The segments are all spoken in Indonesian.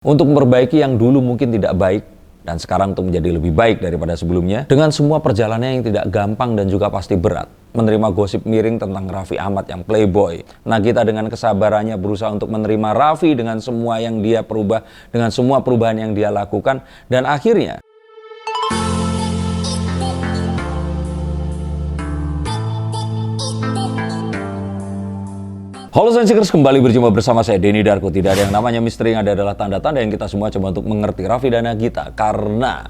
Untuk memperbaiki yang dulu mungkin tidak baik dan sekarang untuk menjadi lebih baik daripada sebelumnya, dengan semua perjalanannya yang tidak gampang dan juga pasti berat. Menerima gosip miring tentang Raffi Ahmad yang playboy. Nagita dengan kesabarannya berusaha untuk menerima Raffi dengan semua yang dia perubah, dengan semua perubahan yang dia lakukan, dan akhirnya halo Sensikers, kembali berjumpa bersama saya Denny Darko. Tidak ada yang namanya misteri, yang ada adalah tanda-tanda yang kita semua coba untuk mengerti Raffi dan Nagita. Karena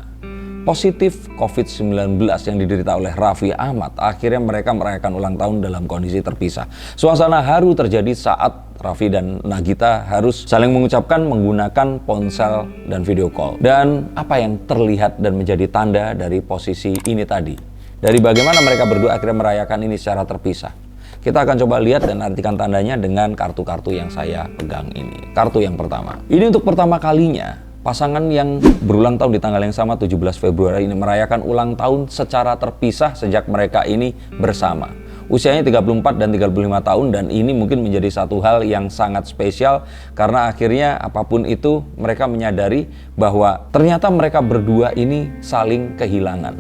positif COVID-19 yang diderita oleh Raffi Ahmad, akhirnya mereka merayakan ulang tahun dalam kondisi terpisah. Suasana haru terjadi saat Raffi dan Nagita harus saling mengucapkan menggunakan ponsel dan video call. Dan apa yang terlihat dan menjadi tanda dari posisi ini tadi, dari bagaimana mereka berdua akhirnya merayakan ini secara terpisah. Kita akan coba lihat dan artikan tandanya dengan kartu-kartu yang saya pegang ini. Kartu yang pertama. Ini untuk pertama kalinya pasangan yang berulang tahun di tanggal yang sama 17 Februari ini merayakan ulang tahun secara terpisah sejak mereka ini bersama. Usianya 34 dan 35 tahun dan ini mungkin menjadi satu hal yang sangat spesial karena akhirnya apapun itu mereka menyadari bahwa ternyata mereka berdua ini saling kehilangan.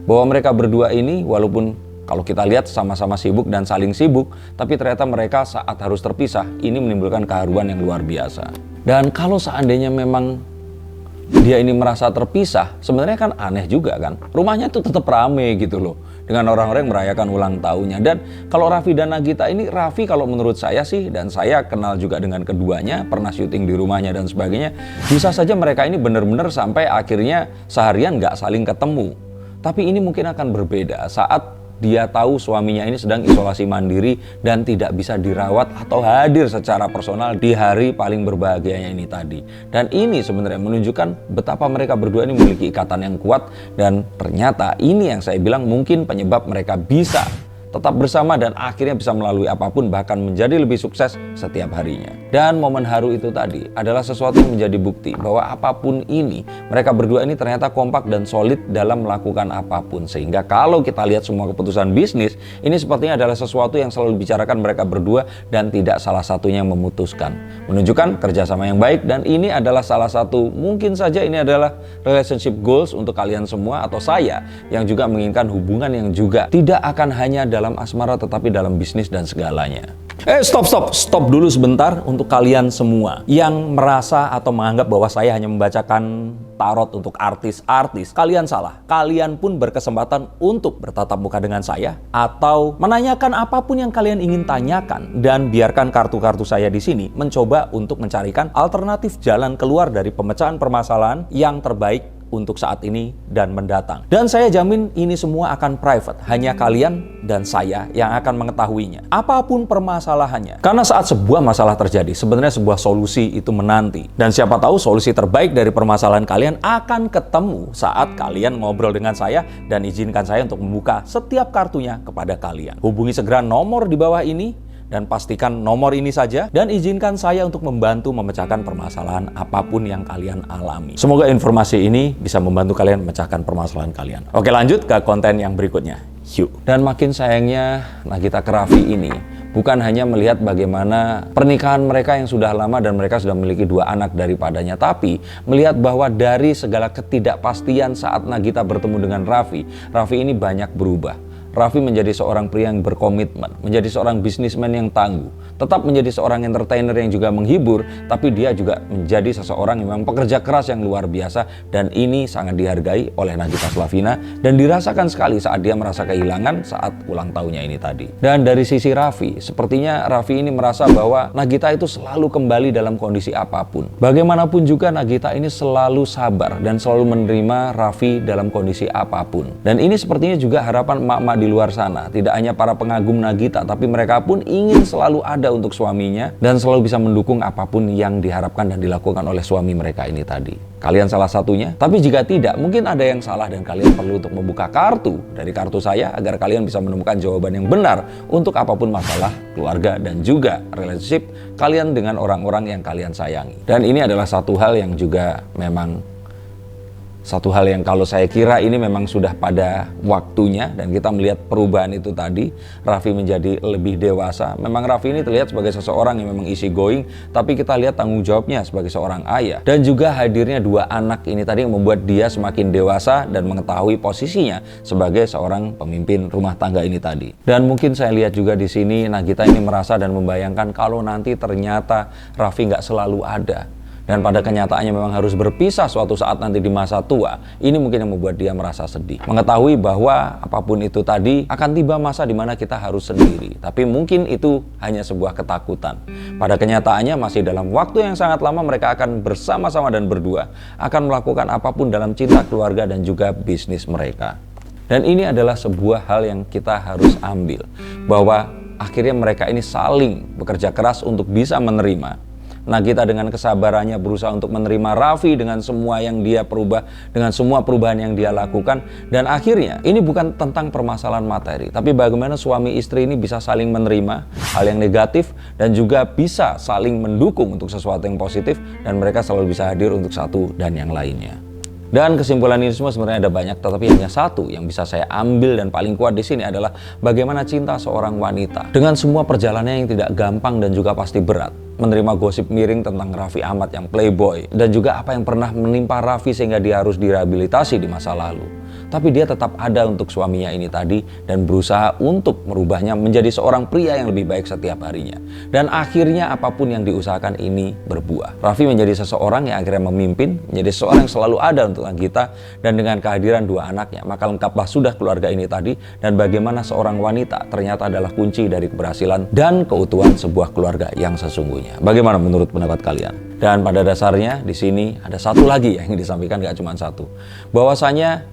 Bahwa mereka berdua ini walaupun kalau kita lihat sama-sama sibuk dan saling sibuk, tapi ternyata mereka saat harus terpisah, ini menimbulkan keharuan yang luar biasa. Dan kalau seandainya memang dia ini merasa terpisah, sebenarnya kan aneh juga kan. Rumahnya tuh tetap rame gitu loh, dengan orang-orang yang merayakan ulang tahunnya. Dan kalau Raffi dan Nagita ini, Raffi kalau menurut saya sih, dan saya kenal juga dengan keduanya, pernah syuting di rumahnya dan sebagainya, bisa saja mereka ini benar-benar sampai akhirnya seharian nggak saling ketemu. Tapi ini mungkin akan berbeda saat dia tahu suaminya ini sedang isolasi mandiri dan tidak bisa dirawat atau hadir secara personal di hari paling berbahagianya ini tadi. Dan ini sebenarnya menunjukkan betapa mereka berdua ini memiliki ikatan yang kuat. Dan ternyata ini yang saya bilang mungkin penyebab mereka bisa tetap bersama dan akhirnya bisa melalui apapun, bahkan menjadi lebih sukses setiap harinya. Dan momen haru itu tadi adalah sesuatu yang menjadi bukti bahwa apapun ini, mereka berdua ini ternyata kompak dan solid dalam melakukan apapun. Sehingga kalau kita lihat semua keputusan bisnis, ini sepertinya adalah sesuatu yang selalu dibicarakan mereka berdua dan tidak salah satunya yang memutuskan. Menunjukkan kerjasama yang baik, dan ini adalah salah satu, mungkin saja ini adalah relationship goals untuk kalian semua atau saya yang juga menginginkan hubungan yang juga tidak akan hanya dalam asmara tetapi dalam bisnis dan segalanya. Stop dulu sebentar untuk kalian semua yang merasa atau menganggap bahwa saya hanya membacakan tarot untuk artis-artis. Kalian salah. Kalian pun berkesempatan untuk bertatap muka dengan saya atau menanyakan apapun yang kalian ingin tanyakan, dan biarkan kartu-kartu saya di sini mencoba untuk mencarikan alternatif jalan keluar dari pemecahan permasalahan yang terbaik untuk saat ini dan mendatang. Dan saya jamin ini semua akan private, hanya kalian dan saya yang akan mengetahuinya, apapun permasalahannya. Karena saat sebuah masalah terjadi, sebenarnya sebuah solusi itu menanti. Dan siapa tahu solusi terbaik dari permasalahan kalian akan ketemu saat kalian ngobrol dengan saya, dan izinkan saya untuk membuka setiap kartunya kepada kalian. Hubungi segera nomor di bawah ini dan pastikan nomor ini saja, dan izinkan saya untuk membantu memecahkan permasalahan apapun yang kalian alami. Semoga informasi ini bisa membantu kalian memecahkan permasalahan kalian. Oke, lanjut ke konten yang berikutnya. Yuk. Dan makin sayangnya Nagita ke Raffi ini bukan hanya melihat bagaimana pernikahan mereka yang sudah lama dan mereka sudah memiliki 2 anak daripadanya, tapi melihat bahwa dari segala ketidakpastian saat Nagita bertemu dengan Raffi, Raffi ini banyak berubah. Raffi menjadi seorang pria yang berkomitmen, menjadi seorang bisnismen yang tangguh, tetap menjadi seorang entertainer yang juga menghibur, tapi dia juga menjadi seseorang yang memang pekerja keras yang luar biasa, dan ini sangat dihargai oleh Nagita Slavina dan dirasakan sekali saat dia merasa kehilangan saat ulang tahunnya ini tadi. Dan dari sisi Raffi, sepertinya Raffi ini merasa bahwa Nagita itu selalu kembali dalam kondisi apapun. Bagaimanapun juga Nagita ini selalu sabar dan selalu menerima Raffi dalam kondisi apapun. Dan ini sepertinya juga harapan emak-emak di luar sana. Tidak hanya para pengagum Nagita, tapi mereka pun ingin selalu ada untuk suaminya dan selalu bisa mendukung apapun yang diharapkan dan dilakukan oleh suami mereka ini tadi. Kalian salah satunya, tapi jika tidak, mungkin ada yang salah dan kalian perlu untuk membuka kartu dari kartu saya agar kalian bisa menemukan jawaban yang benar untuk apapun masalah keluarga dan juga relationship kalian dengan orang-orang yang kalian sayangi. Dan ini adalah satu hal yang juga memang Satu hal yang kalau saya kira ini memang sudah pada waktunya, dan kita melihat perubahan itu tadi, Raffi menjadi lebih dewasa. Memang Raffi ini terlihat sebagai seseorang yang memang easy going, tapi kita lihat tanggung jawabnya sebagai seorang ayah. Dan juga hadirnya dua anak ini tadi yang membuat dia semakin dewasa dan mengetahui posisinya sebagai seorang pemimpin rumah tangga ini tadi. Dan mungkin saya lihat juga di sini Nagita ini merasa dan membayangkan kalau nanti ternyata Raffi nggak selalu ada. Dan pada kenyataannya memang harus berpisah suatu saat nanti di masa tua. Ini mungkin yang membuat dia merasa sedih. Mengetahui bahwa apapun itu tadi akan tiba masa di mana kita harus sendiri. Tapi mungkin itu hanya sebuah ketakutan. Pada kenyataannya masih dalam waktu yang sangat lama mereka akan bersama-sama dan berdua. Akan melakukan apapun dalam cinta keluarga dan juga bisnis mereka. Dan ini adalah sebuah hal yang kita harus ambil. Bahwa akhirnya mereka ini saling bekerja keras untuk bisa menerima. Nagita dengan kesabarannya berusaha untuk menerima Raffi dengan semua yang dia perubah, dengan semua perubahan yang dia lakukan. Dan akhirnya ini bukan tentang permasalahan materi, tapi bagaimana suami istri ini bisa saling menerima hal yang negatif dan juga bisa saling mendukung untuk sesuatu yang positif, dan mereka selalu bisa hadir untuk satu dan yang lainnya. Dan kesimpulan ini semua sebenarnya ada banyak, tetapi hanya satu yang bisa saya ambil dan paling kuat di sini adalah bagaimana cinta seorang wanita dengan semua perjalanannya yang tidak gampang dan juga pasti berat. Menerima gosip miring tentang Raffi Ahmad yang playboy, dan juga apa yang pernah menimpa Raffi sehingga dia harus direhabilitasi di masa lalu. Tapi dia tetap ada untuk suaminya ini tadi dan berusaha untuk merubahnya menjadi seorang pria yang lebih baik setiap harinya. Dan akhirnya apapun yang diusahakan ini berbuah. Raffi menjadi seseorang yang akhirnya memimpin, menjadi seseorang yang selalu ada untuk Nagita, dan dengan kehadiran dua anaknya, maka lengkaplah sudah keluarga ini tadi, dan bagaimana seorang wanita ternyata adalah kunci dari keberhasilan dan keutuhan sebuah keluarga yang sesungguhnya. Bagaimana menurut pendapat kalian? Dan pada dasarnya di sini ada satu lagi yang disampaikan, gak cuma satu. Bahwasanya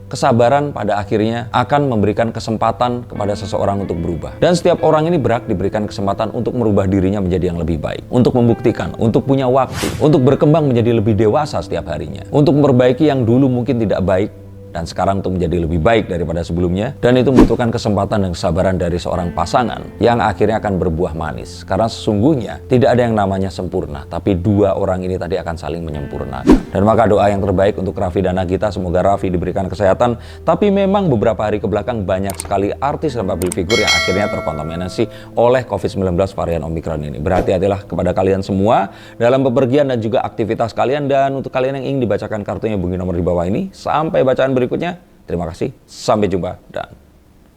kesabaran pada akhirnya akan memberikan kesempatan kepada seseorang untuk berubah. Dan setiap orang ini berhak diberikan kesempatan untuk merubah dirinya menjadi yang lebih baik. Untuk membuktikan, untuk punya waktu, untuk berkembang menjadi lebih dewasa setiap harinya. Untuk memperbaiki yang dulu mungkin tidak baik, dan sekarang untuk menjadi lebih baik daripada sebelumnya. Dan itu membutuhkan kesempatan dan kesabaran dari seorang pasangan yang akhirnya akan berbuah manis. Karena sesungguhnya tidak ada yang namanya sempurna, tapi dua orang ini tadi akan saling menyempurnakan. Dan maka doa yang terbaik untuk Raffi dan Nagita, semoga Raffi diberikan kesehatan. Tapi memang beberapa hari kebelakang banyak sekali artis dan public figure yang akhirnya terkontaminasi oleh COVID-19 varian Omicron ini. Berhati-hatilah kepada kalian semua dalam bepergian dan juga aktivitas kalian. Dan untuk kalian yang ingin dibacakan kartunya, hubungi nomor di bawah ini. Sampai bacaan berikutnya. Terima kasih, sampai jumpa, dan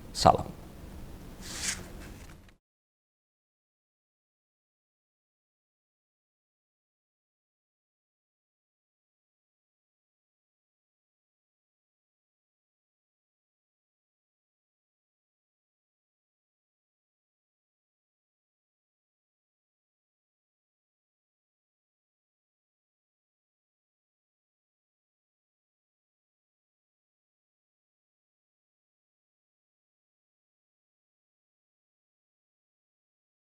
salam.